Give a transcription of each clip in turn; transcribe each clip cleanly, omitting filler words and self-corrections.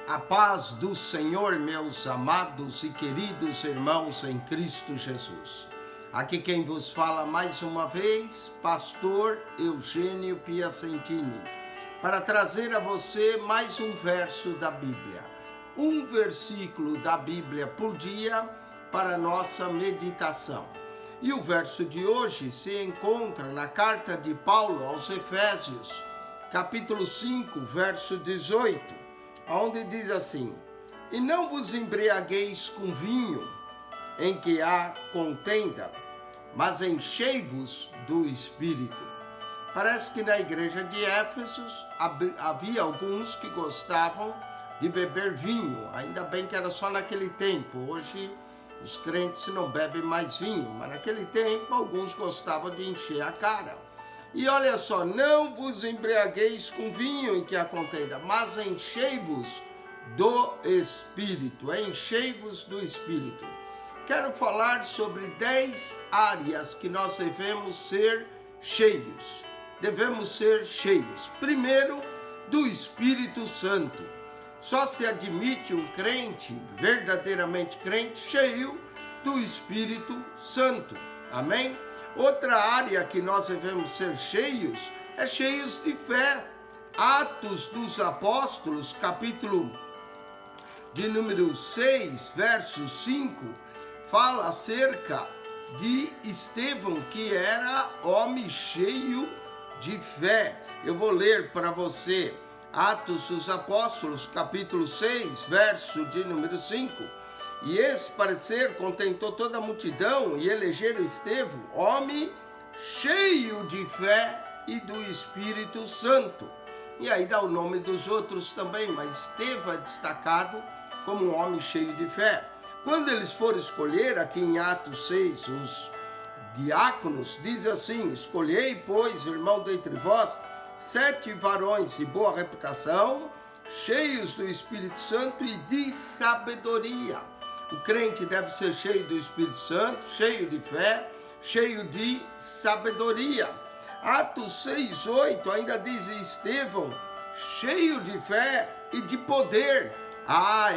A paz do Senhor, meus amados e queridos irmãos em Cristo Jesus. Aqui quem vos fala mais uma vez, pastor Eugênio Piacentini, para trazer a você mais um verso da Bíblia. Um versículo da Bíblia por dia para nossa meditação. E o verso de hoje se encontra na carta de Paulo aos Efésios, capítulo 5, verso 18. Onde diz assim: e não vos embriagueis com vinho, em que há contenda, mas enchei-vos do Espírito. Parece que na igreja de Éfesos havia alguns que gostavam de beber vinho, ainda bem que era só naquele tempo. Hoje os crentes não bebem mais vinho, mas naquele tempo alguns gostavam de encher a cara. E olha só, não vos embriagueis com vinho em que há contenda, mas enchei-vos do Espírito, enchei-vos do Espírito. Quero falar sobre 10 áreas que nós devemos ser cheios. Devemos ser cheios. Primeiro, do Espírito Santo. Só se admite um crente, verdadeiramente crente, cheio do Espírito Santo. Amém? Outra área que nós devemos ser cheios é cheios de fé. Atos dos Apóstolos, capítulo de número 6, verso 5, fala acerca de Estevão, que era homem cheio de fé. Eu vou ler para você Atos dos Apóstolos, capítulo 6, verso de número 5. E esse parecer contentou toda a multidão e elegeram Estevão, homem cheio de fé e do Espírito Santo. E aí dá o nome dos outros também, mas Estevão é destacado como um homem cheio de fé. Quando eles foram escolher, aqui em Atos 6, os diáconos, diz assim: escolhei, pois, irmão dentre vós, 7 varões de boa reputação, cheios do Espírito Santo e de sabedoria. O crente deve ser cheio do Espírito Santo, cheio de fé, cheio de sabedoria. Atos 6:8 ainda diz: Estevão, cheio de fé e de poder.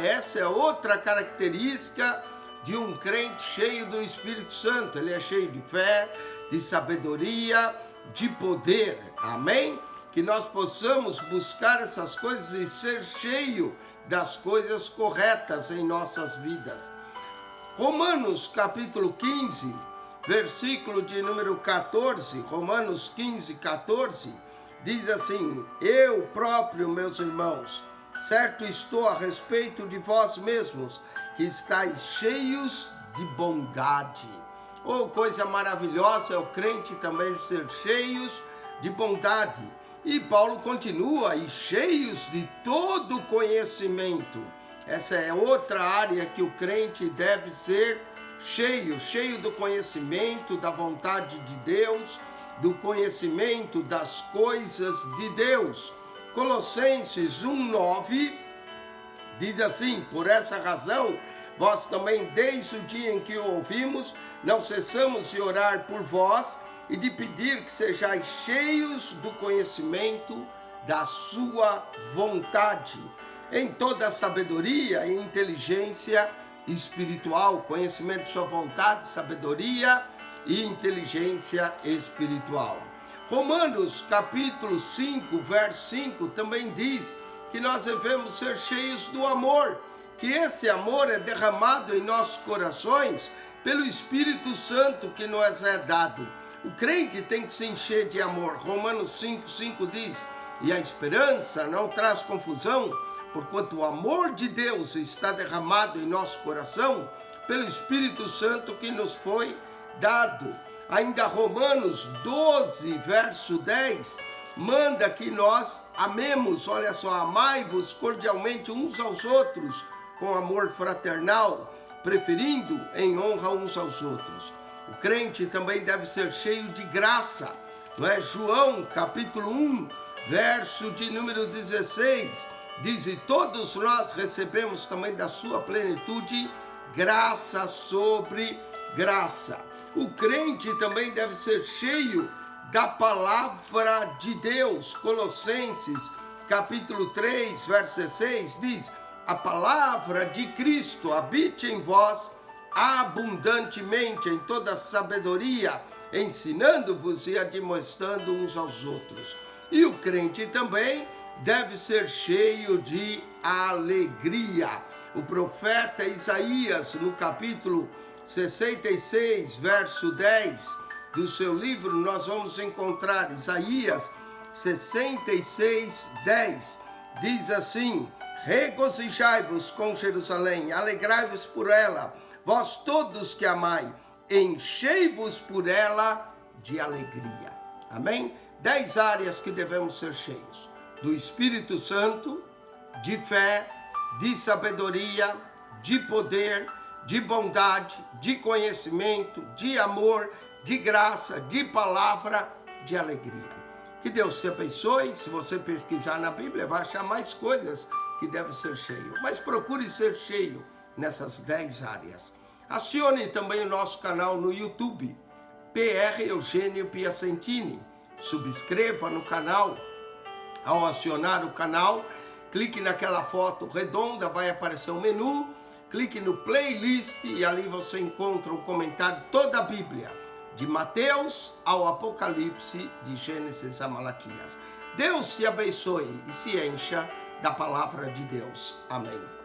Essa é outra característica de um crente cheio do Espírito Santo. Ele é cheio de fé, de sabedoria, de poder. Amém? Que nós possamos buscar essas coisas e ser cheio das coisas corretas em nossas vidas. Romanos capítulo 15, versículo de número 14, Romanos 15, 14, diz assim: eu próprio, meus irmãos, certo estou a respeito de vós mesmos, que estáis cheios de bondade. Oh, coisa maravilhosa é o crente também ser cheios de bondade. E Paulo continua: e cheios de todo conhecimento. Essa é outra área que o crente deve ser cheio do conhecimento da vontade de Deus, do conhecimento das coisas de Deus. Colossenses 1:9 diz assim: por essa razão, vós também, desde o dia em que o ouvimos, não cessamos de orar por vós e de pedir que sejais cheios do conhecimento da sua vontade, em toda a sabedoria e inteligência espiritual. Conhecimento de sua vontade, sabedoria e inteligência espiritual. Romanos capítulo 5, verso 5 também diz que nós devemos ser cheios do amor, que esse amor é derramado em nossos corações pelo Espírito Santo que nos é dado. O crente tem que se encher de amor. Romanos 5:5 diz: e a esperança não traz confusão, porquanto o amor de Deus está derramado em nosso coração pelo Espírito Santo que nos foi dado. Ainda Romanos 12, verso 10, manda que nós amemos, olha só, amai-vos cordialmente uns aos outros, com amor fraternal, preferindo em honra uns aos outros. O crente também deve ser cheio de graça, não é? João capítulo 1, verso de número 16, diz: e todos nós recebemos também da sua plenitude graça sobre graça. O crente também deve ser cheio da palavra de Deus. Colossenses capítulo 3, verso 16 diz: a palavra de Cristo habite em vós abundantemente em toda sabedoria, ensinando-vos e admoestando uns aos outros. E o crente também deve ser cheio de alegria. O profeta Isaías, no capítulo 66, verso 10 do seu livro, nós vamos encontrar Isaías 66, 10. Diz assim: regozijai-vos com Jerusalém, alegrai-vos por ela, vós todos que amai, enchei-vos por ela de alegria. Amém? 10 áreas que devemos ser cheios: do Espírito Santo, de fé, de sabedoria, de poder, de bondade, de conhecimento, de amor, de graça, de palavra, de alegria. Que Deus te abençoe. Se você pesquisar na Bíblia, vai achar mais coisas que deve ser cheio. Mas procure ser cheio nessas 10 áreas. Acione também o nosso canal no YouTube, PR Eugênio Piacentini. Subscreva no canal. Ao acionar o canal, clique naquela foto redonda, vai aparecer um menu. Clique no playlist e ali você encontra um comentário de toda a Bíblia, de Mateus ao Apocalipse, de Gênesis a Malaquias. Deus te abençoe e se encha da palavra de Deus. Amém.